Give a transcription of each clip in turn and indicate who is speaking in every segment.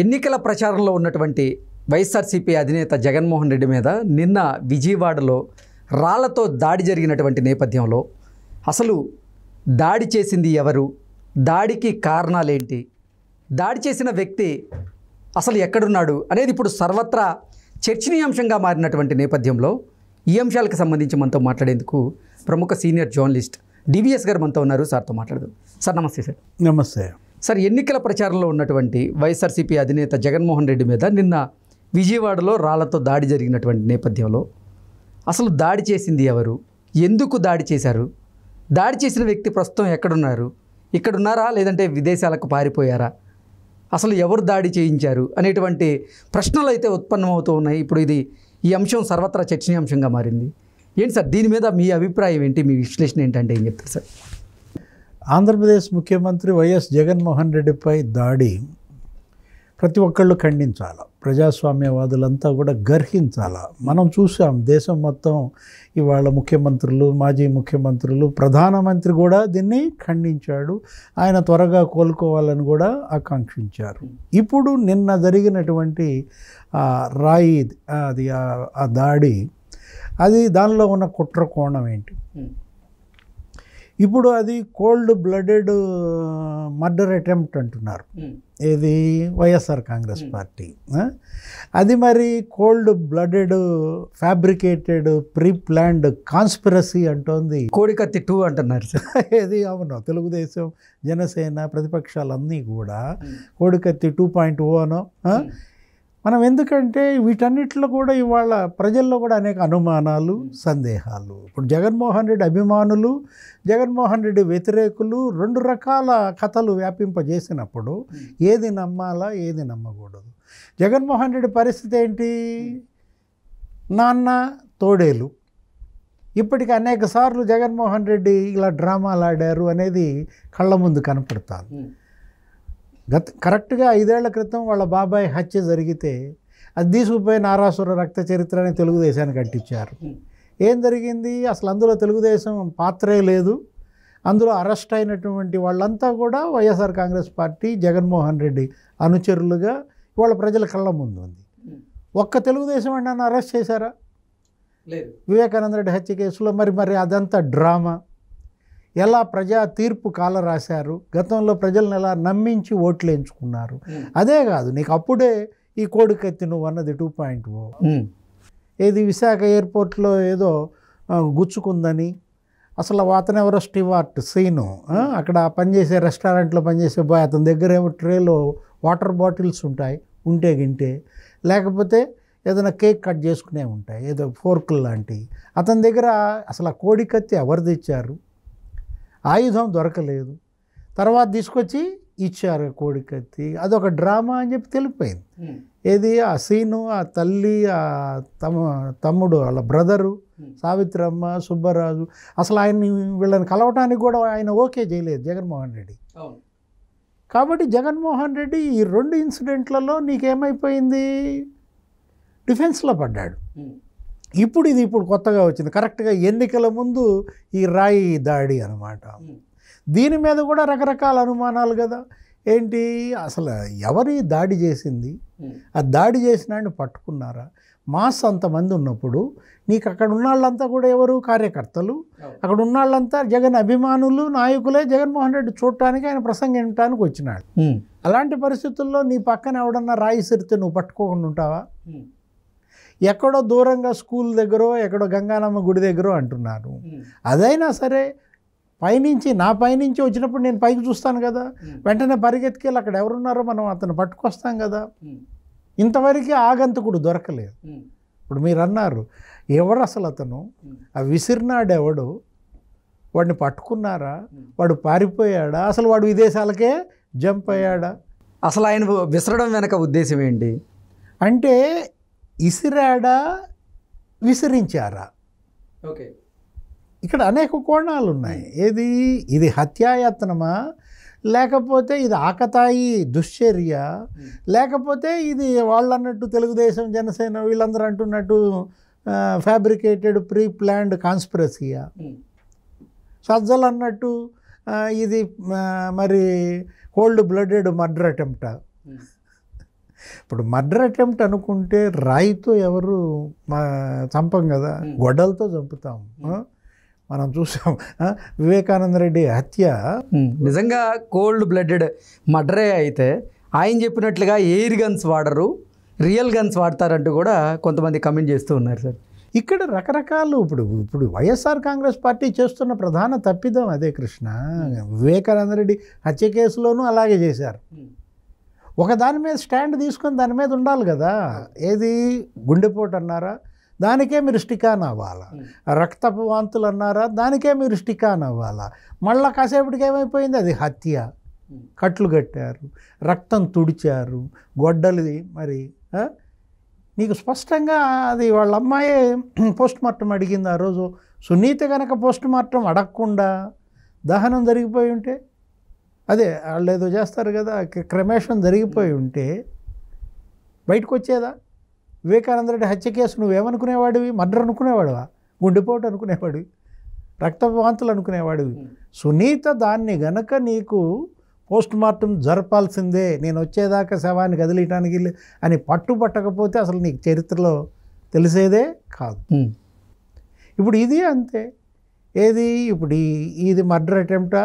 Speaker 1: ఎన్నికల ప్రచారంలో ఉన్నటువంటి వైఎస్ఆర్సీపీ అధినేత జగన్మోహన్ రెడ్డి మీద నిన్న విజయవాడలో రాళ్లతో దాడి జరిగినటువంటి నేపథ్యంలో అసలు దాడి చేసింది ఎవరు, దాడికి కారణాలేంటి, దాడి చేసిన వ్యక్తి అసలు ఎక్కడున్నాడు అనేది ఇప్పుడు సర్వత్రా చర్చనీయాంశంగా మారినటువంటి నేపథ్యంలో ఈ అంశాలకు సంబంధించి మనతో మాట్లాడేందుకు ప్రముఖ సీనియర్ జర్నలిస్ట్ డివిఎస్ గారు మనతో ఉన్నారు. సార్తో మాట్లాడదాం. సార్ నమస్తే. సార్
Speaker 2: నమస్తే.
Speaker 1: సార్, ఎన్నికల ప్రచారంలో ఉన్నటువంటి వైఎస్ఆర్సీపీ అధినేత జగన్మోహన్ రెడ్డి మీద నిన్న విజయవాడలో రాళ్లతో దాడి జరిగినటువంటి నేపథ్యంలో అసలు దాడి చేసింది ఎవరు, ఎందుకు దాడి చేశారు, దాడి చేసిన వ్యక్తి ప్రస్తుతం ఎక్కడున్నారు, ఇక్కడున్నారా లేదంటే విదేశాలకు పారిపోయారా, అసలు ఎవరు దాడి చేయించారు అనేటువంటి ప్రశ్నలు అయితే ఉత్పన్నమవుతూ ఉన్నాయి. ఇప్పుడు ఈ అంశం సర్వత్రా చర్చనీయాంశంగా మారింది. ఏంటి సార్, దీని మీద మీ అభిప్రాయం ఏంటి, మీ విశ్లేషణ ఏంటంటే ఏం చెప్తారు సార్?
Speaker 2: ఆంధ్రప్రదేశ్ ముఖ్యమంత్రి వైఎస్ జగన్మోహన్ రెడ్డిపై దాడి ప్రతి ఒక్కళ్ళు ఖండించాలి. ప్రజాస్వామ్యవాదులంతా కూడా గర్హించాలి. మనం చూసాం దేశం మొత్తం ఇవాళ ముఖ్యమంత్రులు, మాజీ ముఖ్యమంత్రులు, ప్రధానమంత్రి కూడా దీన్ని ఖండించాడు. ఆయన త్వరగా కోలుకోవాలని కూడా ఆకాంక్షించారు. ఇప్పుడు నిన్న జరిగినటువంటి రాయి అది ఆ దాడి, అది దానిలో ఉన్న కుట్ర కోణం ఏంటి? ఇప్పుడు అది కోల్డ్ బ్లడెడ్ మర్డర్ అటెంప్ట్ అంటున్నారు. ఏది వైఎస్ఆర్ కాంగ్రెస్ పార్టీ. అది మరి cold blooded fabricated pre planned conspiracy అంటోంది.
Speaker 1: కోడికత్తి 2 అంటున్నారు సార్.
Speaker 2: ఏది అవును, తెలుగుదేశం, జనసేన ప్రతిపక్షాలన్నీ కూడా కోడికత్తి 2.0 అనో. మనం ఎందుకంటే వీటన్నిటిలో కూడా ఇవాళ ప్రజల్లో కూడా అనేక అనుమానాలు, సందేహాలు. ఇప్పుడు జగన్మోహన్ రెడ్డి అభిమానులు, జగన్మోహన్ రెడ్డి వ్యతిరేకులు రెండు రకాల కథలు వ్యాపింపజేసినప్పుడు ఏది నమ్మాలా, ఏది నమ్మకూడదు? జగన్మోహన్ రెడ్డి పరిస్థితి ఏంటి? నాన్న తోడేలు. ఇప్పటికి అనేక సార్లు జగన్మోహన్ రెడ్డి ఇలా డ్రామాలు ఆడారు అనేది కళ్ళ ముందు కనపడుతుంది. కరెక్ట్గా 5 ఏళ్ల క్రితం వాళ్ళ బాబాయ్ హత్య జరిగితే అది తీసుకుపోయి నారాసుర రక్త చరిత్ర అని తెలుగుదేశానికి అంటించారు. ఏం జరిగింది? అసలు అందులో తెలుగుదేశం పాత్రే లేదు. అందులో అరెస్ట్ అయినటువంటి వాళ్ళంతా కూడా వైఎస్ఆర్ కాంగ్రెస్ పార్టీ, జగన్మోహన్ రెడ్డి అనుచరులుగా ఇవాళ ప్రజల కళ్ళ ముందు ఉంది. ఒక్క తెలుగుదేశం అంటే నన్ను అరెస్ట్ చేశారా?
Speaker 1: లేదు.
Speaker 2: వివేకానంద రెడ్డి హత్య కేసులో మరి అదంతా డ్రామా. ఎలా ప్రజా తీర్పు కాల రాశారు, గతంలో ప్రజలను ఎలా నమ్మించి ఓట్లు ఎంచుకున్నారు. అదే కాదు, నీకు అప్పుడే ఈ కోడికత్తి నువ్వు అన్నది 2.0 ఏది విశాఖ ఎయిర్పోర్ట్లో ఏదో గుచ్చుకుందని, అసలు అతను ఎవరో స్టీవార్ట్ సీను, అక్కడ పనిచేసే రెస్టారెంట్లో పనిచేసే బాయ్, అతని దగ్గర ఏమో ట్రేలో వాటర్ బాటిల్స్ ఉంటాయి, ఉంటే గింటే, లేకపోతే ఏదైనా కేక్ కట్ చేసుకునే ఉంటాయి, ఏదో ఫోర్కులు లాంటివి. అతని దగ్గర అసలు ఆ కోడికత్తి ఎవరు తెచ్చారు? ఆయుధం దొరకలేదు. తర్వాత తీసుకొచ్చి ఇచ్చారు కోడికత్తి. అదొక డ్రామా అని చెప్పి తెలిపోయింది. ఏది ఆ సీను, ఆ తల్లి, ఆ తమ్ముడు, వాళ్ళ బ్రదరు సావిత్రమ్మ, సుబ్బరాజు, అసలు ఆయన్ని వీళ్ళని కలవటానికి కూడా ఆయన ఓకే చేయలేదు జగన్మోహన్ రెడ్డి. కాబట్టి జగన్మోహన్ రెడ్డి ఈ 2 ఇన్సిడెంట్లలో నీకేమైపోయింది? డిఫెన్స్లో పడ్డాడు. ఇప్పుడు కొత్తగా వచ్చింది, కరెక్ట్గా ఎన్నికల ముందు ఈ రాయి దాడి అన్నమాట. దీని మీద కూడా రకరకాల అనుమానాలు కదా. ఏంటి అసలు ఎవరి దాడి చేసింది? ఆ దాడి చేసిన పట్టుకున్నారా? మాస్ అంతమంది ఉన్నప్పుడు నీకు అక్కడ ఉన్న వాళ్ళంతా కూడా ఎవరు? కార్యకర్తలు. అక్కడ ఉన్న వాళ్ళంతా జగన్ అభిమానులు, నాయకులే. జగన్మోహన్ రెడ్డి చూడటానికి, ఆయన ప్రసంగించడానికి వచ్చినాడు. అలాంటి పరిస్థితుల్లో నీ పక్కన ఎవడన్నా రాయి సిరితే నువ్వు పట్టుకోకుండా ఉంటావా? ఎక్కడో దూరంగా స్కూల్ దగ్గర, ఎక్కడో గంగానమ్మ గుడి దగ్గర అంటున్నారు. అదైనా సరే నా పైనుంచి వచ్చినప్పుడు నేను పైకి చూస్తాను కదా, వెంటనే పరిగెత్తుకెళ్ళి అక్కడ ఎవరున్నారో మనం అతను పట్టుకొస్తాం కదా. ఇంతవరకు ఆగంతకుడు దొరకలేదు. ఇప్పుడు మీరు అన్నారు ఎవరు అసలు అతను, ఆ విసిరినాడు ఎవడు, వాడిని పట్టుకున్నారా, వాడు పారిపోయాడా, అసలు వాడు విదేశాలకే జంప్ అయ్యాడా?
Speaker 1: అసలు ఆయన విసరడం వెనక ఉద్దేశం ఏంటి
Speaker 2: అంటే ఇసిరాడా, విసిరించారా?
Speaker 1: ఓకే, ఇక్కడ
Speaker 2: అనేక కోణాలు ఉన్నాయి. ఇది హత్యాయత్నమా, లేకపోతే ఇది ఆకతాయి దుశ్చర్య, లేకపోతే ఇది వాళ్ళు అన్నట్టు తెలుగుదేశం, జనసేన వీళ్ళందరూ అంటున్నట్టు ఫ్యాబ్రికేటెడ్ ప్రీ ప్లాన్డ్ కాన్స్పిరసీయా? సజ్జలు అన్నట్టు ఇది మరి కోల్డ్ బ్లడెడ్ మర్డర్ అటెంప్టా? ఇప్పుడు మర్డర్ అటెంప్ట్ అనుకుంటే రాయితో ఎవరు చంపం కదా, గొడ్డలతో చంపుతాం. మనం చూసాం వివేకానంద రెడ్డి హత్య
Speaker 1: నిజంగా కోల్డ్ బ్లడెడ్ మర్డరే అయితే ఆయన చెప్పినట్లుగా ఎయిర్ గన్స్ వాడరు, రియల్ గన్స్ వాడతారంటూ కూడా కొంతమంది కమెంట్ చేస్తూ ఉన్నారు సార్.
Speaker 2: ఇక్కడ రకరకాలు ఇప్పుడు వైఎస్ఆర్ కాంగ్రెస్ పార్టీ చేస్తున్న ప్రధాన తప్పిదం అదే కృష్ణ. వివేకానంద రెడ్డి హత్య కేసులోనూ అలాగే చేశారు. ఒక దాని మీద స్టాండ్ తీసుకొని దాని మీద ఉండాలి కదా. ఏది గుండెపోటు అన్నారా, దానికే మీరు స్టిక్ ఆన్ అవ్వాలా. రక్తపు వాంతులు అన్నారా, దానికే మీరు స్టిక్ ఆన్ అవ్వాలా. మళ్ళీ కాసేపటికి ఏమైపోయింది, అది హత్య. కట్లు కట్టారు, రక్తం తుడిచారు, గొడ్డలిది. మరి నీకు స్పష్టంగా అది వాళ్ళ అమ్మాయే పోస్ట్ మార్టం అడిగింది ఆ రోజు. సునీత కనుక పోస్ట్ మార్టం అడగకుండా దహనం జరిగిపోయి ఉంటే, అదే వాళ్ళు ఏదో చేస్తారు కదా, క్రమేషన్ జరిగిపోయి ఉంటే బయటకు వచ్చేదా? వివేకానంద రెడ్డి హత్య కేసు నువ్వేమనుకునేవాడివి? మర్డర్ అనుకునేవాడివా? గుండెపోటు అనుకునేవాడివి? రక్తపు వాంతులు అనుకునేవాడివి? సునీత దాన్ని గనక నీకు పోస్ట్ మార్టం జరపాల్సిందే, నేను వచ్చేదాకా శవాన్ని కదిలియటానికి అని పట్టుబట్టకపోతే అసలు నీకు చరిత్రలో తెలిసేదే కాదు. ఇప్పుడు ఇది అంతే. ఏది ఇప్పుడు ఇది మర్డర్ అటెంప్టా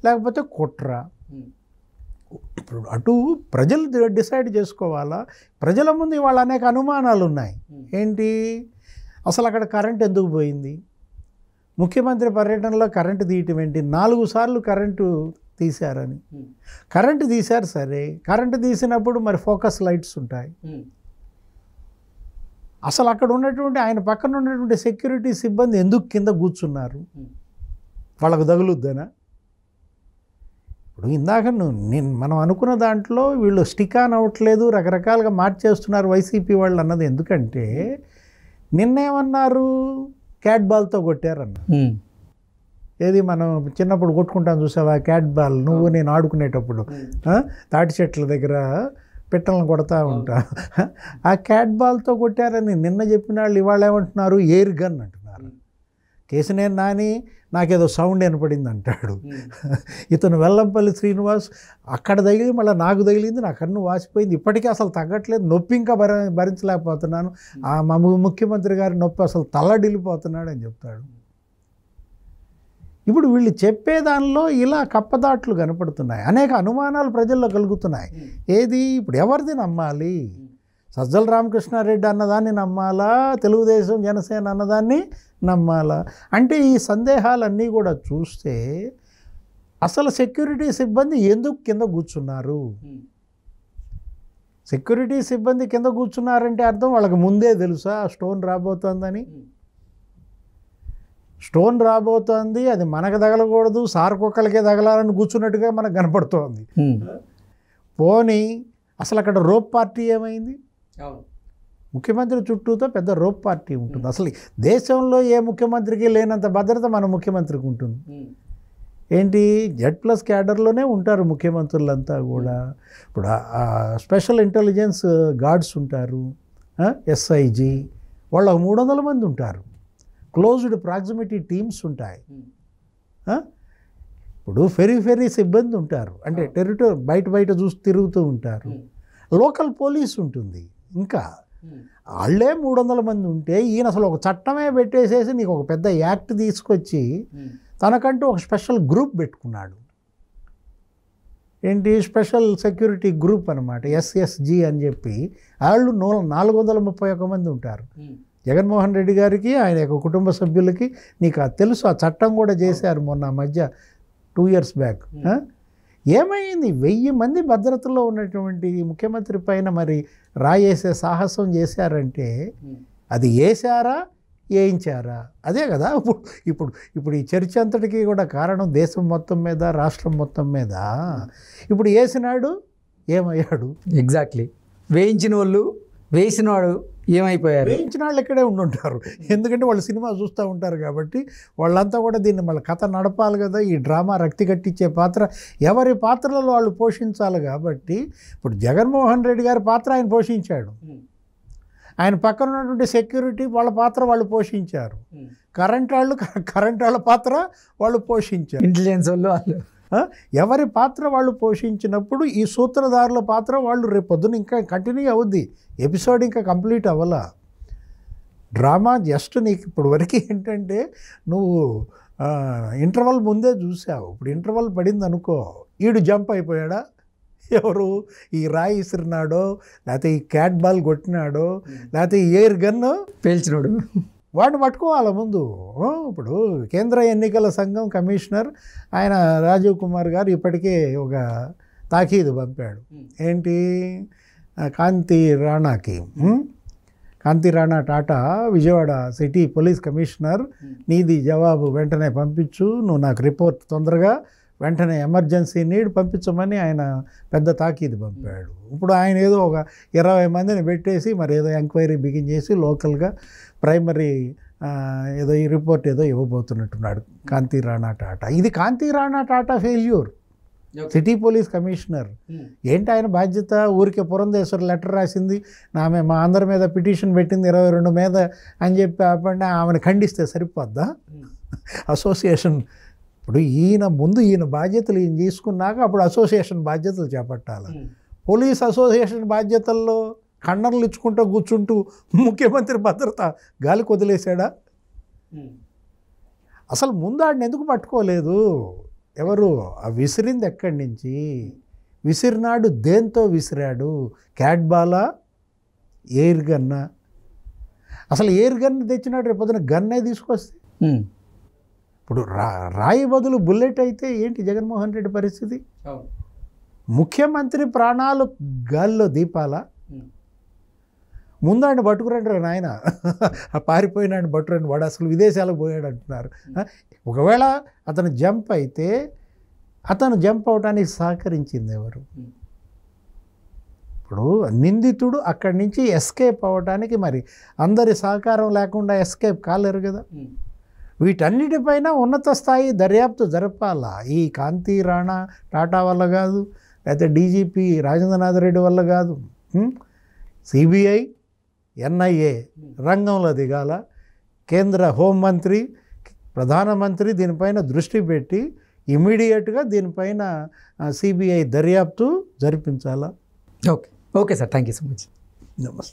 Speaker 2: లేకపోతే కుట్ర? ఇప్పుడు అటు ప్రజలు డిసైడ్ చేసుకోవాలా. ప్రజల ముందు ఇవాళ అనేక అనుమానాలు ఉన్నాయి. ఏంటి, అసలు అక్కడ కరెంట్ ఎందుకు పోయింది? ముఖ్యమంత్రి పర్యటనలో కరెంటు తీయటం ఏంటి? 4 సార్లు కరెంటు తీశారని. కరెంటు తీశారు సరే, కరెంటు తీసినప్పుడు మరి ఫోకస్ లైట్స్ ఉంటాయి. అసలు అక్కడ ఉన్నటువంటి ఆయన పక్కన ఉన్నటువంటి సెక్యూరిటీ సిబ్బంది ఎందుకు కింద కూర్చున్నారు? వాళ్ళకు తగులుద్దనా? ఇప్పుడు ఇందాక మనం అనుకున్న దాంట్లో వీళ్ళు స్టిక్ ఆన్ అవ్వట్లేదు, రకరకాలుగా మార్చేస్తున్నారు వైసీపీ వాళ్ళు అన్నది ఎందుకంటే, నిన్నేమన్నారు, క్యాట్ బాల్తో కొట్టారన్నారు. ఏది మనం చిన్నప్పుడు కొట్టుకుంటాం చూసావా, క్యాట్ బాల్, నువ్వు నేను ఆడుకునేటప్పుడు తాటి చెట్ల దగ్గర పిట్టలను కొడతా ఉంటా. ఆ క్యాట్ బాల్తో కొట్టారని నిన్న చెప్పిన వాళ్ళు ఇవాళ ఏమంటున్నారు, ఎయిర్ గన్ అంటున్నారు. కేసినేని నాని నాకేదో సౌండ్ వినపడింది అంటాడు. ఇతను వెల్లంపల్లి శ్రీనివాస్ అక్కడ తగిలి మళ్ళీ నాకు తగిలింది, నా కన్ను వాసిపోయింది, ఇప్పటికీ అసలు తగ్గట్లేదు, నొప్పి ఇంకా భరించలేకపోతున్నాను, మా ముఖ్యమంత్రి గారి నొప్పి అసలు తల్లడిల్లిపోతున్నాడు అని చెప్తాడు. ఇప్పుడు వీళ్ళు చెప్పే దానిలో ఇలా కప్పదాట్లు కనపడుతున్నాయి, అనేక అనుమానాలు ప్రజల్లో కలుగుతున్నాయి. ఏది ఇప్పుడు ఎవరిది నమ్మాలి? సజ్జల రామకృష్ణారెడ్డి అన్నదాన్ని నమ్మాలా, తెలుగుదేశం జనసేన అన్నదాన్ని నమ్మాలా? అంటే ఈ సందేహాలన్నీ కూడా చూస్తే అసలు సెక్యూరిటీ సిబ్బంది ఎందుకు కింద కూర్చున్నారు? సెక్యూరిటీ సిబ్బంది కింద కూర్చున్నారంటే అర్థం వాళ్ళకి ముందే తెలుసా స్టోన్ రాబోతోందని? స్టోన్ రాబోతోంది, అది మనకు తగలకూడదు, సార్ కుక్కలకే తగలాలని కూర్చున్నట్టుగా మనకు కనపడుతోంది. పోనీ అసలు అక్కడ రోప్ పార్టీ ఏమైంది? ముఖ్యమంత్రి చుట్టూతో పెద్ద రోప్ పార్టీ ఉంటుంది. అసలు దేశంలో ఏ ముఖ్యమంత్రికి లేనంత భద్రత మన ముఖ్యమంత్రికి ఉంటుంది. ఏంటి, Z+ క్యాడర్లోనే ఉంటారు ముఖ్యమంత్రులంతా కూడా. ఇప్పుడు స్పెషల్ ఇంటెలిజెన్స్ గార్డ్స్ ఉంటారు, SIG, వాళ్ళకు 300 మంది ఉంటారు. క్లోజ్డ్ ప్రాక్సిమిటీ టీమ్స్ ఉంటాయి. ఇప్పుడు ఫెరీ సిబ్బంది ఉంటారు, అంటే టెరిటరీ బయట చూసి తిరుగుతూ ఉంటారు. లోకల్ పోలీస్ ఉంటుంది. ఇంకా వాళ్ళే 300 మంది ఉంటే ఈయన అసలు ఒక చట్టమే పెట్టేసేసి నీకు ఒక పెద్ద యాక్ట్ తీసుకొచ్చి తనకంటూ ఒక స్పెషల్ గ్రూప్ పెట్టుకున్నాడు. ఏంటి, స్పెషల్ సెక్యూరిటీ గ్రూప్ అనమాట, SSG అని చెప్పి. వాళ్ళు 431 మంది ఉంటారు. జగన్మోహన్ రెడ్డి గారికి ఆయన యొక్క కుటుంబ సభ్యులకి నీకు తెలుసు, ఆ చట్టం కూడా చేశారు మొన్న మధ్య 2 years బ్యాక్. ఏమైంది, 1000 మంది భద్రతలో ఉన్నటువంటి ముఖ్యమంత్రి పైన మరి రాయేసే సాహసం చేశారంటే అది వేసారా వేయించారా? అదే కదా ఇప్పుడు ఈ చర్చ అంతటికీ కూడా కారణం దేశం మొత్తం మీద, రాష్ట్రం మొత్తం మీద. ఇప్పుడు వేసినాడు ఏమయ్యాడు?
Speaker 1: ఎగ్జాక్ట్లీ. వేయించిన వాళ్ళు, వేసినవాడు ఏమైపోయారు?
Speaker 2: వేయించిన వాళ్ళు ఇక్కడే ఉండుంటారు. ఎందుకంటే వాళ్ళు సినిమా చూస్తూ ఉంటారు కాబట్టి వాళ్ళంతా కూడా దీన్ని మళ్ళీ కథ నడపాలి కదా. ఈ డ్రామా రక్తి కట్టించే పాత్ర ఎవరి పాత్రలలో వాళ్ళు పోషించాలి కాబట్టి ఇప్పుడు జగన్మోహన్ రెడ్డి గారి పాత్ర ఆయన పోషించాడు, ఆయన పక్కన ఉన్నటువంటి సెక్యూరిటీ వాళ్ళ పాత్ర వాళ్ళు పోషించారు, కరెంట్ వాళ్ళ పాత్ర వాళ్ళు పోషించారు,
Speaker 1: ఇంటెలిజెన్స్ వాళ్ళు
Speaker 2: ఎవరి పాత్ర వాళ్ళు పోషించినప్పుడు ఈ సూత్రధారుల పాత్ర వాళ్ళు రేపు పొద్దున ఇంకా కంటిన్యూ అవుద్ది. ఎపిసోడ్ ఇంకా కంప్లీట్ అవ్వాల. డ్రామా జస్ట్ నీకు ఇప్పుడు వరకు ఏంటంటే నువ్వు ఇంటర్వల్ ముందే చూసావు. ఇప్పుడు ఇంటర్వల్ పడింది అనుకో, ఈడు జంప్ అయిపోయాడా, ఎవరు ఈ రాయి ఇసిరినాడో, లేకపోతే ఈ క్యాట్ బాల్ కొట్టినాడో, లేకపోతే ఈ ఎయిర్ గన్ను
Speaker 1: పేల్చినోడు
Speaker 2: వాడిని పట్టుకోవాలి ముందు. ఇప్పుడు కేంద్ర ఎన్నికల సంఘం కమిషనర్ ఆయన రాజీవ్ కుమార్ గారు ఇప్పటికే ఒక తాకీదు పంపాడు. ఏంటి, కాంతి రాణాకి. Kanthi Rana Tata Vijayawada city police commissioner, నీది జవాబు వెంటనే పంపించు, నువ్వు నాకు రిపోర్ట్ తొందరగా వెంటనే ఎమర్జెన్సీ నీడ్ పంపించమని ఆయన పెద్ద తాకీదు పంపాడు. ఇప్పుడు ఆయన ఏదో ఒక 20 మందిని పెట్టేసి మరి ఏదో ఎంక్వైరీ బిగిన్ చేసి లోకల్గా ప్రైమరీ ఏదో ఈ రిపోర్ట్ ఏదో ఇవ్వబోతున్నట్టున్నాడు కాంతి రాణా టాటా. ఇది Kanthi Rana Tata failure. City police commissioner ఏంటి ఆయన బాధ్యత? ఊరికే పురంధేశ్వరి లెటర్ రాసింది, మా అందరి మీద పిటిషన్ పెట్టింది 22 మీద అని చెప్పి ఆమెను ఖండిస్తే సరిపోద్దా? అసోసియేషన్ ఇప్పుడు ఈయన బాధ్యతలు ఈయన తీసుకున్నాక అప్పుడు అసోసియేషన్ బాధ్యతలు చేపట్టాలి. పోలీస్ అసోసియేషన్ బాధ్యతల్లో ఖండనలు ఇచ్చుకుంటూ కూర్చుంటూ ముఖ్యమంత్రి భద్రత గాలికి వదిలేశాడా? అసలు ముందు ఆడిని ఎందుకు పట్టుకోలేదు? ఎవరు విసిరింది ఎక్కడి నుంచి విసిరినాడు? దేంతో విసిరాడు? క్యాట్ బాలా, ఎయిర్ గన్నా? అసలు ఎయిర్ గన్ తెచ్చినాడు, రేపు పొద్దున గన్నే తీసుకొస్తే ఇప్పుడు రాయి బదులు బుల్లెట్ అయితే ఏంటి జగన్మోహన్ రెడ్డి పరిస్థితి? ముఖ్యమంత్రి ప్రాణాలు గాల్లో దీపాలా? ముందు ఆయన పట్టుకురండి నాయన, పారిపోయిన ఆయన పట్టుకురండి, వాడు అసలు విదేశాలకు పోయాడు అంటున్నారు. ఒకవేళ అతను జంప్ అయితే అతను జంప్ అవడానికి సహకరించింది ఎవరు? ఇప్పుడు నిందితుడు అక్కడి నుంచి ఎస్కేప్ అవ్వడానికి మరి అందరి సహకారం లేకుండా ఎస్కేప్ కాలేరు కదా. వీటన్నిటిపైన ఉన్నత స్థాయి దర్యాప్తు జరపాలా. ఈ కాంతి రాణా టాటా వల్ల కాదు, లేకపోతే డీజీపీ రాజేంద్రనాథ్ రెడ్డి వల్ల కాదు. సిబిఐ, ఎన్ఐఏ రంగంలో దిగాల. కేంద్ర హోంమంత్రి, ప్రధానమంత్రి దీనిపైన దృష్టి పెట్టి ఇమీడియట్గా దీనిపైన సిబిఐ దర్యాప్తు జరిపించాలా.
Speaker 1: Okay sir, thank you so much.
Speaker 2: నమస్తే.